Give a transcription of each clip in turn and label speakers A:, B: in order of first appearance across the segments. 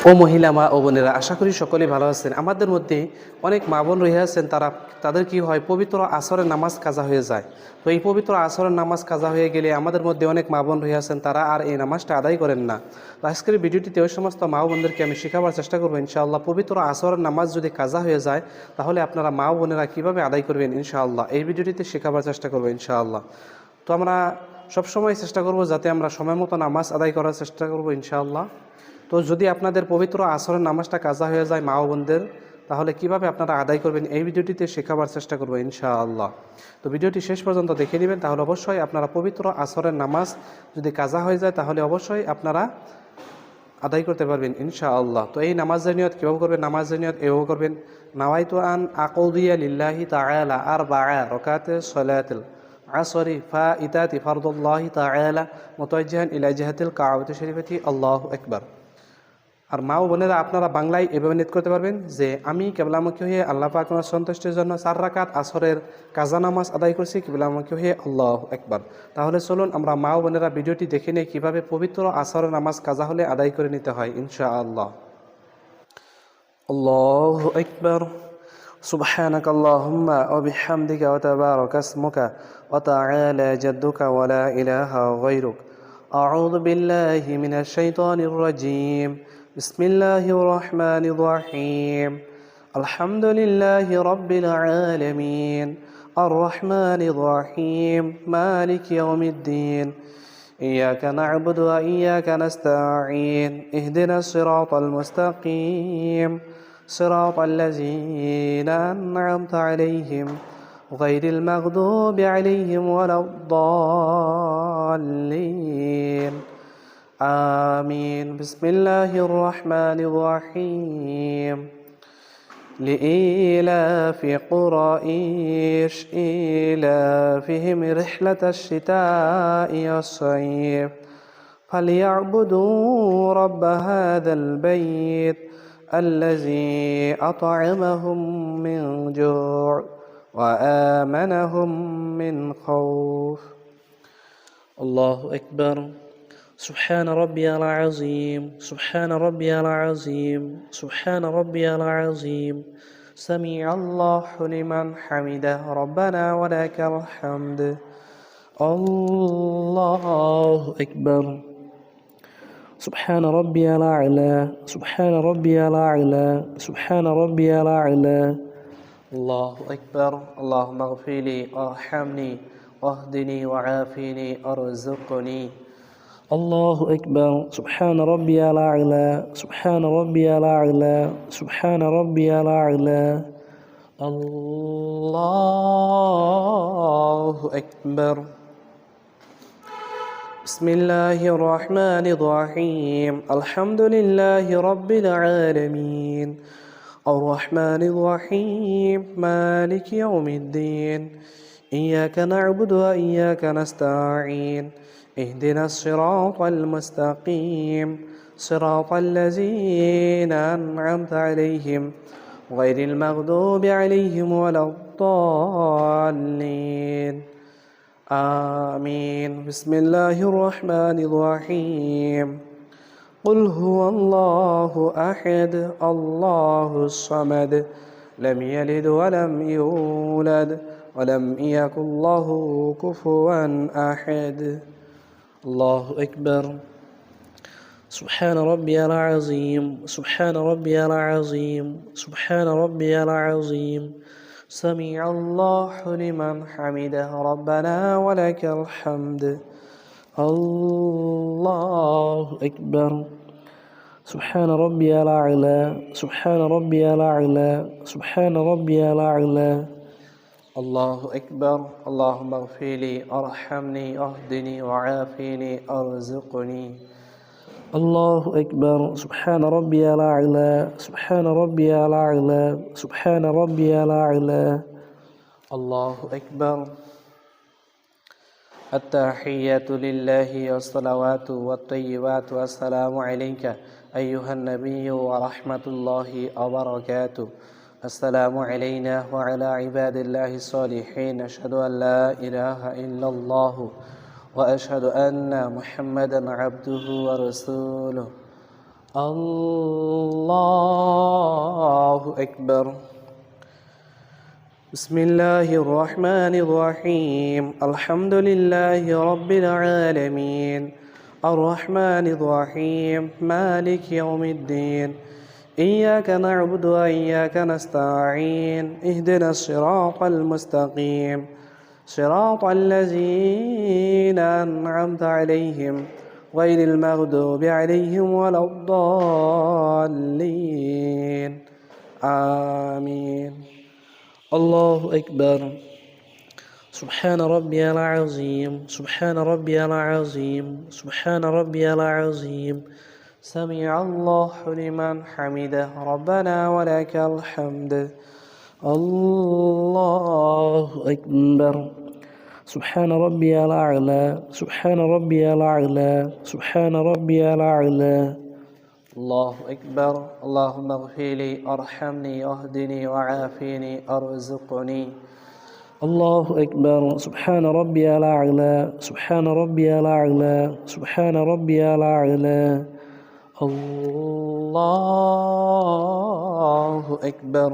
A: ও মহিলা মা ও বোনেরা, আশা করি সকলেই ভালো আছেন। আমাদের মধ্যে অনেক মা বোন রয়ে আছেন, তাদের কি হয়, পবিত্র আসরের নামাজ কাজা হয়ে যায়। তো এই পবিত্র আসরের নামাজ কাজা হয়ে গেলে আমাদের মধ্যে অনেক মা বোন রয়ে আছেন, তারা আর এই নামাজটা আদায় করেন না। তো আজকের ভিডিওটিতে ওই সমস্ত মা বোনদেরকে আমি শেখাবার চেষ্টা করবো ইনশাআল্লাহ। পবিত্র আসরের নামাজ যদি কাজা হয়ে যায় তাহলে আপনারা মা বোনেরা কীভাবে আদায় করবেন ইনশাআল্লাহ, এই ভিডিওটিতে শেখাবার চেষ্টা করবো ইনশাআল্লাহ। তো আমরা সবসময় চেষ্টা করব যাতে আমরা সময় মতো নামাজ আদায় করার চেষ্টা করব ইনশাআল্লাহ। তো যদি আপনাদের পবিত্র আসরের নামাজটা কাজা হয়ে যায় মা ও বোনদের, তাহলে কিভাবে আপনারা আদায় করবেন এই ভিডিওটিতে শেখাবার চেষ্টা করব ইনশাআল্লাহ। তো ভিডিওটি শেষ পর্যন্ত দেখে নেবেন, তাহলে অবশ্যই আপনারা পবিত্র আসরের নামাজ যদি কাজা হয়ে যায় তাহলে অবশ্যই আপনারা আদায় করতে পারবেন ইনশাআল্লাহ। তো এই নামাজের নিয়ত কীভাবে করবেন? নামাজের নিয়ত এভাবে করবেন: নাওয়াইতু আন আকুদিয়া লিল্লাহি তাআলা আরবা'a রাকাতে সলাতিল আসরি ফাইতাতি ফারদুল্লাহি তাআলা মুতাওয়াজ্জিহান ইলা জিহাতিল কাবাতি শরীফাতি আল্লাহু আকবার। আর মা ও বোনেরা, আপনারা বাংলায় এভাবে নিয়ত করতে পারবেন যে আমি কিবলামুখী হয়ে আল্লাহ পাক ওনার সন্তুষ্টির জন্য 4 রাকাত আসরের কাজা নামাজ আদায় করছি কিবলামুখী হয়ে আল্লাহু আকবার। তাহলে চলুন আমরা মা ও বোনেরা ভিডিওটি দেখে নেই কীভাবে পবিত্র আসরের নামাজ কাজা হলে আদায় করে নিতে হয় ইনশাআল্লাহ। আল্লাহু আকবার। সুবহানাকা আল্লাহুম্মা ওয়া বিহামদিকা ওয়া তাবারাকা ইসমুকা ওয়া তাআলা জাদ্দুকা ওয়া লা ইলাহা গায়রুক। আউযু বিল্লাহি মিনাশ শাইতানির রাজীম। বিসমিল্লাহির রহমানির রহিম। আলহামদুলিল্লাহি রাব্বিল আলামিন আর রহমানির রহিম মালিকি ইয়াউমিদ্দিন। ইয়্যাকা না'বুদু ওয়া ইয়্যাকা নাস্তাঈন। ইহদিনাস সিরাতাল মুস্তাকিম صراط الذين أنعمت عليهم غير المغضوب عليهم ولا الضالين آمين. بسم الله الرحمن الرحيم. لإيلاف قريش إيلافهم رحلة الشتاء والصيف فليعبدوا رب هذا البيت الذي أطعمهم من جوع وآمنهم من خوف. الله أكبر. سبحان ربي العظيم. سبحان ربي العظيم. سبحان ربي العظيم. سمع الله لمن حمده ربنا ولك الحمد. الله أكبر. سبحان ربي الأعلى. سبحان ربي الأعلى. سبحان ربي الأعلى. الله أكبر. اللهم اغفر لي وارحمني واهدني وعافني وارزقني. الله أكبر. سبحان ربي الأعلى. سبحان ربي الأعلى. سبحان ربي الأعلى. الله أكبر. بسم الله الرحمن الرحيم. الحمد لله رب العالمين الرحمن الرحيم مالك يوم الدين. إياك نعبد وإياك نستعين. اهدنا الصراط المستقيم صراط الذين أنعمت عليهم غير المغضوب عليهم ولا الضالين آمين. بسم الله الرحمن الرحيم. قل هو الله أحد الله الصمد لم يلد ولم يولد ولم يكن له كفوا أحد. الله أكبر. سبحان ربي العظيم. سبحان ربي العظيم. سبحان ربي العظيم. سمع الله لمن حمده ربنا ولك الحمد. الله أكبر. سبحان ربي الأعلى. سبحان ربي الأعلى. سبحان ربي الأعلى. الله أكبر. اللهم اغفر لي وارحمني واهدني وعافني وارزقني. الله أكبر. سبحان ربي الأعلى. سبحان ربي الأعلى. سبحان ربي الأعلى. الله أكبر. التحيات لله والصلوات والطيبات والسلام عليك أيها النبي ورحمة الله وبركاته. السلام علينا وعلى عباد الله الصالحين. أشهد أن لا إله إلا الله وأشهد أن محمدا عبده ورسوله. الله أكبر. بسم الله الرحمن الرحيم. الحمد لله رب العالمين الرحمن الرحيم مالك يوم الدين إياك نعبد وإياك نستعين اهدنا الصراط المستقيم صراط الذين أنعمت عليهم غير المغضوب عليهم ولا الضالين آمين. الله أكبر. سبحان ربي العظيم سبحان ربي العظيم سبحان ربي العظيم. سمع الله لمن حمده ربنا ولك الحمد. الله أكبر. سبحان ربي الأعلى سبحان ربي الأعلى سبحان ربي الأعلى. الله أكبر. اللهم اغفر لي أرحمني أهدني وعافيني أرزقني. الله أكبر. سبحان ربي الأعلى سبحان ربي الأعلى سبحان ربي الأعلى. الله أكبر.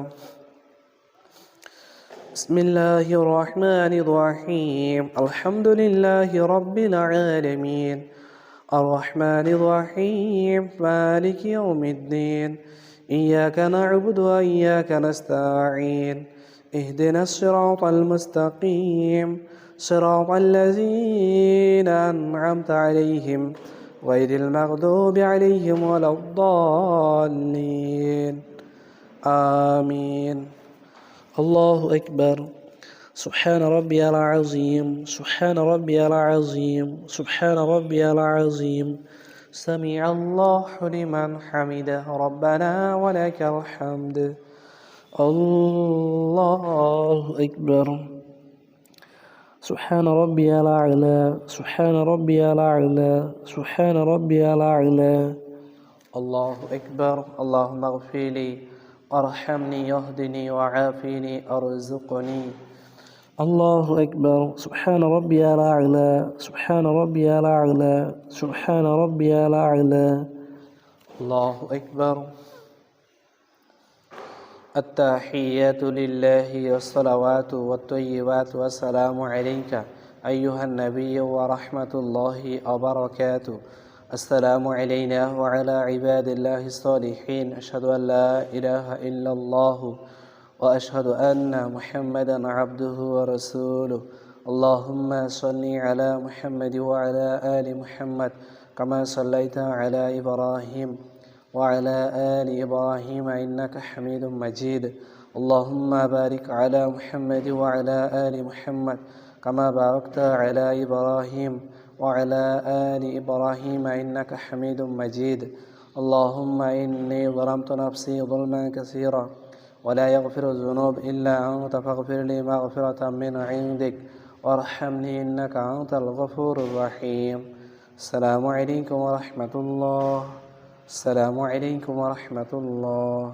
A: بسم الله الرحمن الرحيم. الحمد لله رب العالمين الرحمن الرحيم مالك يوم الدين إياك نعبد وإياك نستعين اهدنا الصراط المستقيم صراط الذين أنعمت عليهم غير المغضوب عليهم ولا الضالين آمين. الله أكبر. سبحان ربي العظيم سبحان ربي العظيم سبحان ربي العظيم. سمع الله لمن حمده ربنا ولك الحمد. الله أكبر. سبحان ربي الأعلى سبحان ربي الأعلى سبحان ربي الأعلى. الله أكبر. اللهم اغفر لي أرحمني يهدني وعافيني أرزقني. الله أكبر. سبحان ربي الأعلى سبحان ربي الأعلى سبحان ربي الأعلى. الله أكبر. التحيات لله والصلوات والطيبات والسلام عليك أيها النبي ورحمة الله وبركاته. السلام علينا وعلى عباد الله الصالحين. أشهد أن لا إله إلا الله وأشهد أن محمدا عبده ورسوله. اللهم صل على محمد وعلى آل محمد كما صليت على إبراهيم وعلى آل إبراهيم إنك حميد مجيد. اللهم بارك على محمد وعلى آل محمد كما باركت على إبراهيم وعلى آل إبراهيم إنك حميد مجيد. اللهم إني ظلمت نفسي ظلما كثيرا ولا يغفر الذنوب إلا أنت فاغفر لي مغفرة من عندك وارحمني إنك أنت الغفور الرحيم. السلام عليكم ورحمة الله. السلام عليكم ورحمة الله.